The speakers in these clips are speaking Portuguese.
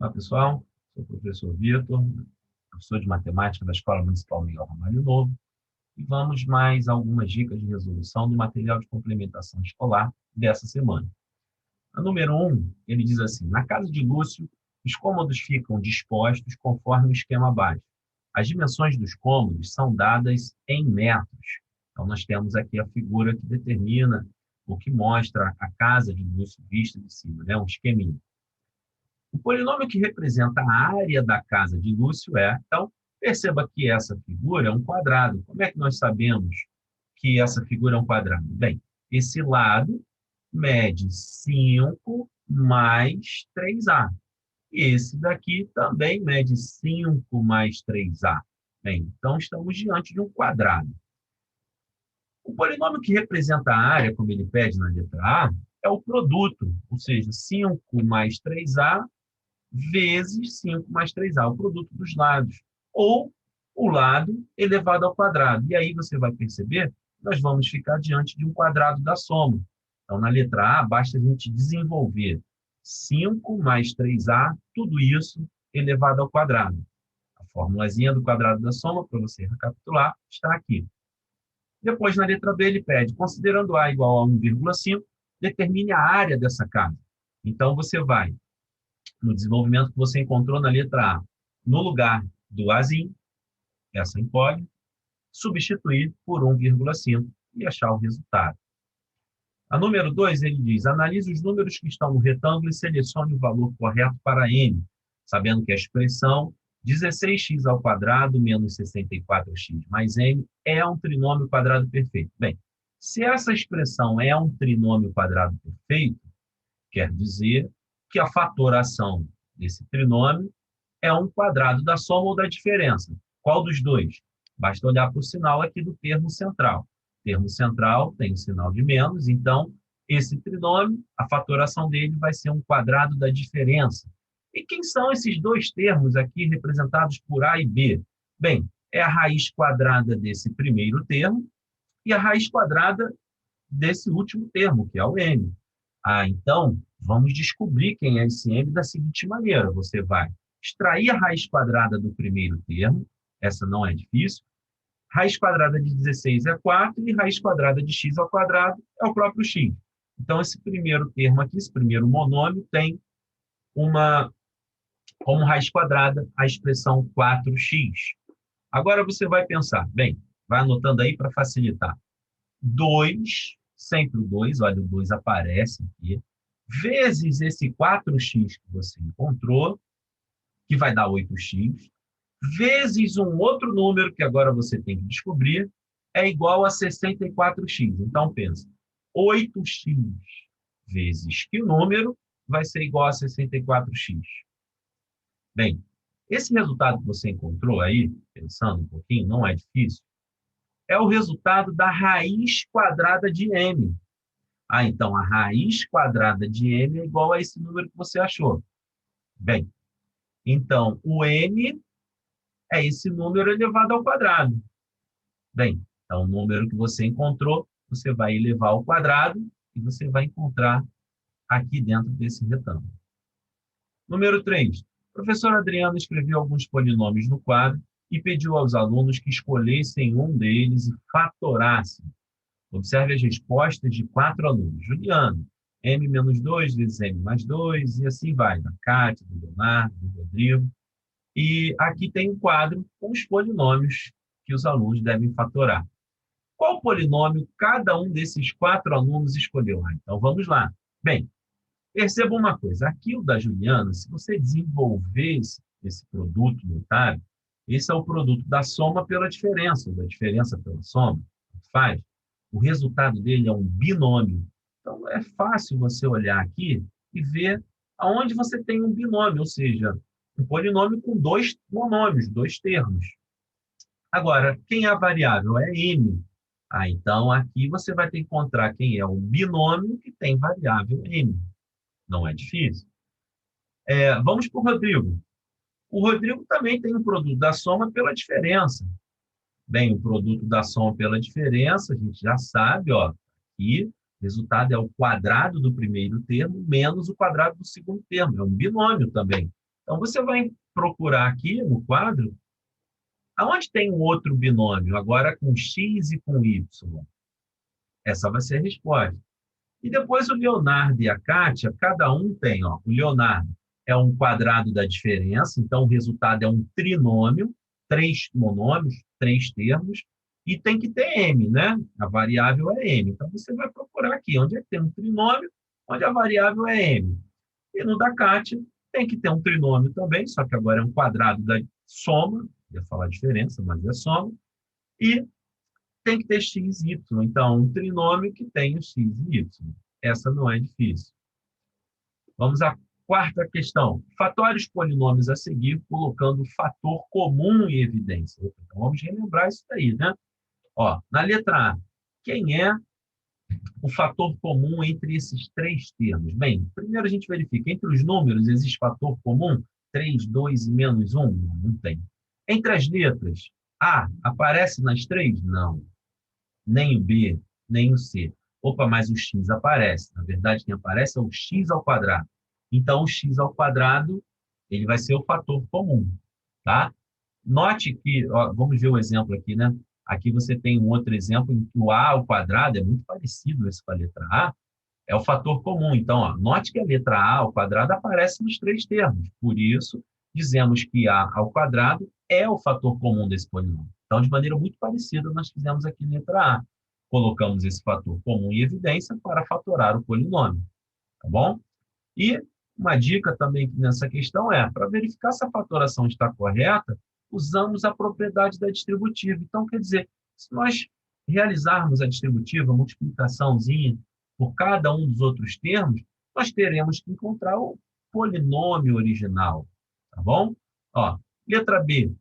Olá, pessoal. Sou o professor Vitor, professor de matemática da Escola Municipal Miguel Ramalho Novo, e vamos mais algumas dicas de resolução do material de complementação escolar dessa semana. A número 1, ele diz assim: na casa de Lúcio, os cômodos ficam dispostos conforme o esquema abaixo. As dimensões dos cômodos são dadas em metros. Então, nós temos aqui a figura que determina, ou que mostra a casa de Lúcio vista de cima, né? Um esqueminha. O polinômio que representa a área da casa de Lúcio é... Então, perceba que essa figura é um quadrado. Como é que nós sabemos que essa figura é um quadrado? Bem, esse lado mede 5 mais 3A. E esse daqui também mede 5 mais 3A. Bem, então estamos diante de um quadrado. O polinômio que representa a área, como ele pede na letra A, é o produto, ou seja, 5 mais 3A vezes 5 mais 3A, o produto dos lados, ou o lado elevado ao quadrado. E aí você vai perceber que nós vamos ficar diante de um quadrado da soma. Então, na letra A, basta a gente desenvolver 5 mais 3A, tudo isso elevado ao quadrado. A formulazinha do quadrado da soma, para você recapitular, está aqui. Depois, na letra B, ele pede, considerando A igual a 1,5, determine a área dessa casa. Então, você vai no desenvolvimento que você encontrou na letra A, no lugar do Azinho, essa incógnita, substituir por 1,5 e achar o resultado. A número 2, ele diz, analise os números que estão no retângulo e selecione o valor correto para n, sabendo que a expressão 16x ao quadrado menos 64x mais n é um trinômio quadrado perfeito. Bem, se essa expressão é um trinômio quadrado perfeito, quer dizer que a fatoração desse trinômio é um quadrado da soma ou da diferença. Qual dos dois? Basta olhar para o sinal aqui do termo central. O termo central tem o sinal de menos, então esse trinômio, a fatoração dele vai ser um quadrado da diferença. E quem são esses dois termos aqui representados por A e B? Bem, é a raiz quadrada desse primeiro termo e a raiz quadrada desse último termo, que é o n. Então, vamos descobrir quem é esse m da seguinte maneira. Você vai extrair a raiz quadrada do primeiro termo, essa não é difícil. Raiz quadrada de 16 é 4 e raiz quadrada de x ao quadrado é o próprio x. Então, esse primeiro termo aqui, esse primeiro monômio, tem como raiz quadrada a expressão 4x. Agora você vai pensar, bem, vai anotando aí para facilitar. 2, sempre o 2, olha, o 2 aparece aqui, vezes esse 4x que você encontrou, que vai dar 8x, vezes um outro número que agora você tem que descobrir, é igual a 64x. Então, pensa, 8x vezes que número vai ser igual a 64x? Bem, esse resultado que você encontrou aí, pensando um pouquinho, não é difícil, é o resultado da raiz quadrada de m. Então, a raiz quadrada de m é igual a esse número que você achou. Bem, então, o n é esse número elevado ao quadrado. Bem, então, o número que você encontrou, você vai elevar ao quadrado e você vai encontrar aqui dentro desse retângulo. Número 3. O professor Adriano escreveu alguns polinômios no quadro e pediu aos alunos que escolhessem um deles e fatorassem. Observe as respostas de 4 alunos. Juliano, m-2 vezes m mais 2, e assim vai, da Cátia, do Leonardo, do Rodrigo. E aqui tem um quadro com os polinômios que os alunos devem fatorar. Qual polinômio cada um desses 4 alunos escolheu? Então, vamos lá. Bem, perceba uma coisa. Aqui o da Juliana, se você desenvolver esse produto notável, esse é o produto da soma pela diferença, ou da diferença pela soma. Faz. O resultado dele é um binômio. Então, é fácil você olhar aqui e ver aonde você tem um binômio, ou seja, um polinômio com 2 monômios, 2 termos. Agora, quem é a variável? É m. Então, aqui você vai ter que encontrar quem é o binômio que tem variável m. Não é difícil. Vamos para o Rodrigo. O Rodrigo também tem um produto da soma pela diferença. Bem, o produto da soma pela diferença, a gente já sabe, ó, aqui, o resultado é o quadrado do primeiro termo menos o quadrado do segundo termo. É um binômio também. Então, você vai procurar aqui no quadro, aonde tem um outro binômio, agora com x e com y. Essa vai ser a resposta. E depois o Leonardo e a Kátia, cada um tem, ó, o Leonardo é um quadrado da diferença, então o resultado é um trinômio, três monômios, três termos, e tem que ter m, né? A variável é m. Então você vai procurar aqui, onde é que tem um trinômio, onde a variável é m. E no da Kátia tem que ter um trinômio também, só que agora é um quadrado da soma, ia falar diferença, mas é soma, e tem que ter x e y. Então, um trinômio que tem o x e y. Essa não é difícil. Vamos à quarta questão. Fatórios os polinômios a seguir, colocando o fator comum em evidência. Então, vamos relembrar isso daí, né? Ó, na letra A, quem é o fator comum entre esses três termos? Bem, primeiro a gente verifica, entre os números existe fator comum? 3, 2 e menos 1? Não tem. Entre as letras, A aparece nas três? Não. Nem o B, nem o C. Opa, mas o x aparece. Na verdade, quem aparece é o x ao quadrado. Então, o x ao quadrado, ele vai ser o fator comum, tá? Note que, ó, vamos ver o exemplo aqui, né? Aqui você tem um outro exemplo em que o a ao quadrado é muito parecido esse com a letra A, é o fator comum. Então, ó, note que a letra a ao quadrado aparece nos três termos. Por isso, dizemos que a ao quadrado é o fator comum desse polinômio. Então, de maneira muito parecida, nós fizemos aqui na letra A. Colocamos esse fator comum em evidência para fatorar o polinômio. Tá bom? E uma dica também nessa questão é, para verificar se a fatoração está correta, usamos a propriedade da distributiva. Então, quer dizer, se nós realizarmos a distributiva, a multiplicaçãozinha, por cada um dos outros termos, nós teremos que encontrar o polinômio original. Tá bom? Ó, letra B.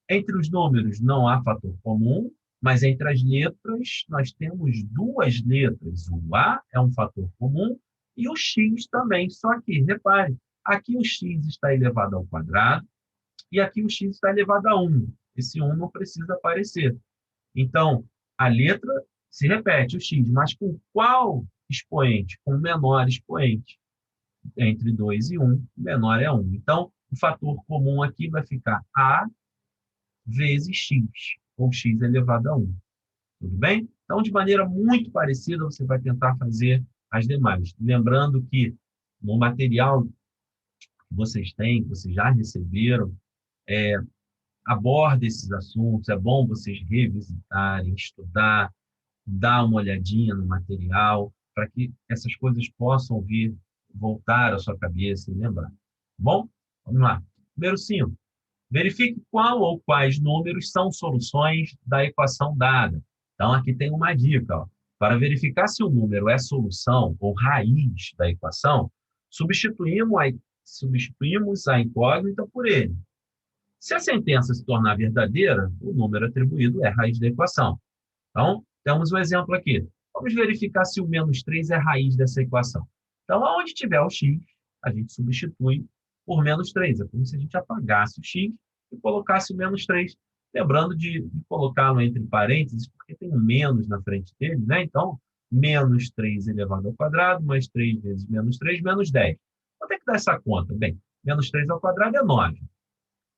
Entre os números não há fator comum, mas entre as letras nós temos duas letras. O A é um fator comum e o X também. Só que, repare, aqui o X está elevado ao quadrado e aqui o X está elevado a 1. Esse 1 não precisa aparecer. Então, a letra se repete, o X, mas com qual expoente? Com o menor expoente. Entre 2 e 1, o menor é 1. Então, o fator comum aqui vai ficar A vezes x, ou x elevado a 1. Tudo bem? Então, de maneira muito parecida, você vai tentar fazer as demais. Lembrando que no material que vocês têm, que vocês já receberam, aborda esses assuntos, é bom vocês revisitarem, estudar, dar uma olhadinha no material, para que essas coisas possam vir, voltar à sua cabeça e lembrar. Tá bom? Vamos lá. Número 5. Verifique qual ou quais números são soluções da equação dada. Então, aqui tem uma dica. Ó. Para verificar se o número é solução ou raiz da equação, substituímos a incógnita por ele. Se a sentença se tornar verdadeira, o número atribuído é a raiz da equação. Então, temos um exemplo aqui. Vamos verificar se o menos 3 é a raiz dessa equação. Então, aonde tiver o x, a gente substitui por menos 3. É como se a gente apagasse o x e colocasse o menos 3. Lembrando de colocá-lo entre parênteses, porque tem um menos na frente dele, né? Então, menos 3 elevado ao quadrado, mais 3 vezes menos 3, menos 10. Quanto é que dá essa conta? Bem, menos 3 ao quadrado é 9.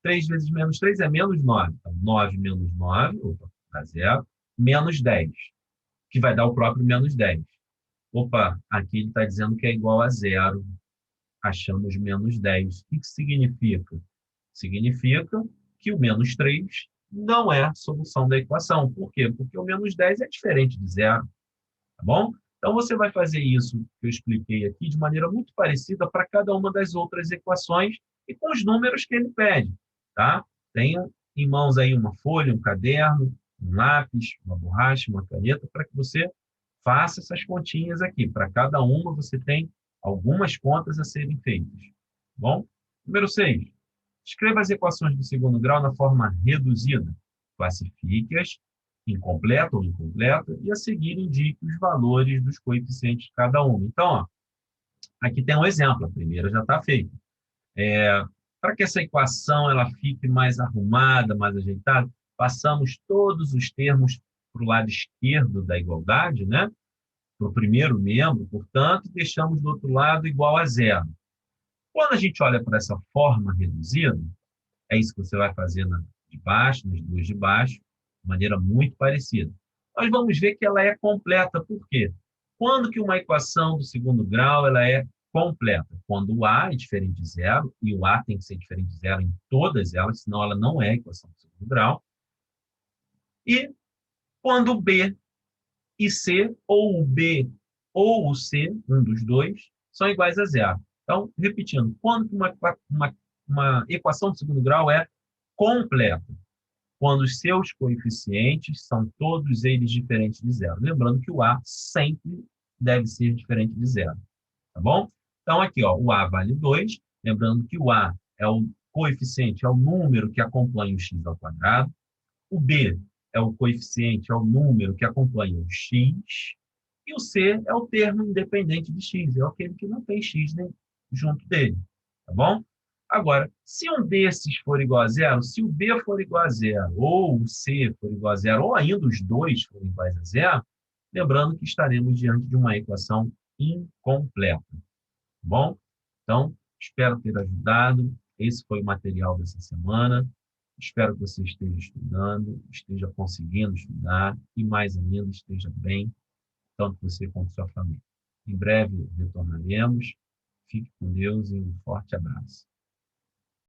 3 vezes menos 3 é menos 9. Então, 9 menos 9, opa, dá 0, menos 10, que vai dar o próprio menos 10. Opa, aqui ele está dizendo que é igual a 0. Achamos menos 10. O que significa? Significa que o menos 3 não é a solução da equação. Por quê? Porque o menos 10 é diferente de 0. Tá bom? Então, você vai fazer isso que eu expliquei aqui de maneira muito parecida para cada uma das outras equações e com os números que ele pede. Tá? Tenha em mãos aí uma folha, um caderno, um lápis, uma borracha, uma caneta, para que você faça essas continhas aqui. Para cada uma, você tem algumas contas a serem feitas. Bom? Número 6. Escreva as equações do segundo grau na forma reduzida. Classifique-as em completa ou incompleta e a seguir indique os valores dos coeficientes de cada uma. Então, ó, aqui tem um exemplo. A primeira já está feita. Para que essa equação ela fique mais arrumada, mais ajeitada, passamos todos os termos para o lado esquerdo da igualdade, né? Para o primeiro membro, portanto, deixamos do outro lado igual a 0. Quando a gente olha para essa forma reduzida, é isso que você vai fazer na de baixo, nas duas de baixo, de maneira muito parecida. Nós vamos ver que ela é completa. Por quê? Quando que uma equação do segundo grau ela é completa? Quando o A é diferente de zero, e o A tem que ser diferente de zero em todas elas, senão ela não é equação do segundo grau. E quando B e C, ou o B ou o C, um dos dois, são iguais a zero. Então, repetindo, quando uma equação de segundo grau é completa? Quando os seus coeficientes são todos eles diferentes de zero. Lembrando que o A sempre deve ser diferente de zero. Tá bom? Então, aqui, ó, o A vale 2. Lembrando que o A é o coeficiente, é o número que acompanha o x ao quadrado. O B é o coeficiente, é o número que acompanha o x. E o C é o termo independente de x, é aquele que não tem x nem junto dele. Tá bom? Agora, se um desses for igual a zero, se o B for igual a zero, ou o C for igual a zero, ou ainda os dois forem iguais a zero, lembrando que estaremos diante de uma equação incompleta. Tá bom? Então, espero ter ajudado. Esse foi o material dessa semana. Espero que você esteja estudando, esteja conseguindo estudar e, mais ainda, esteja bem, tanto você quanto sua família. Em breve retornaremos. Fique com Deus e um forte abraço.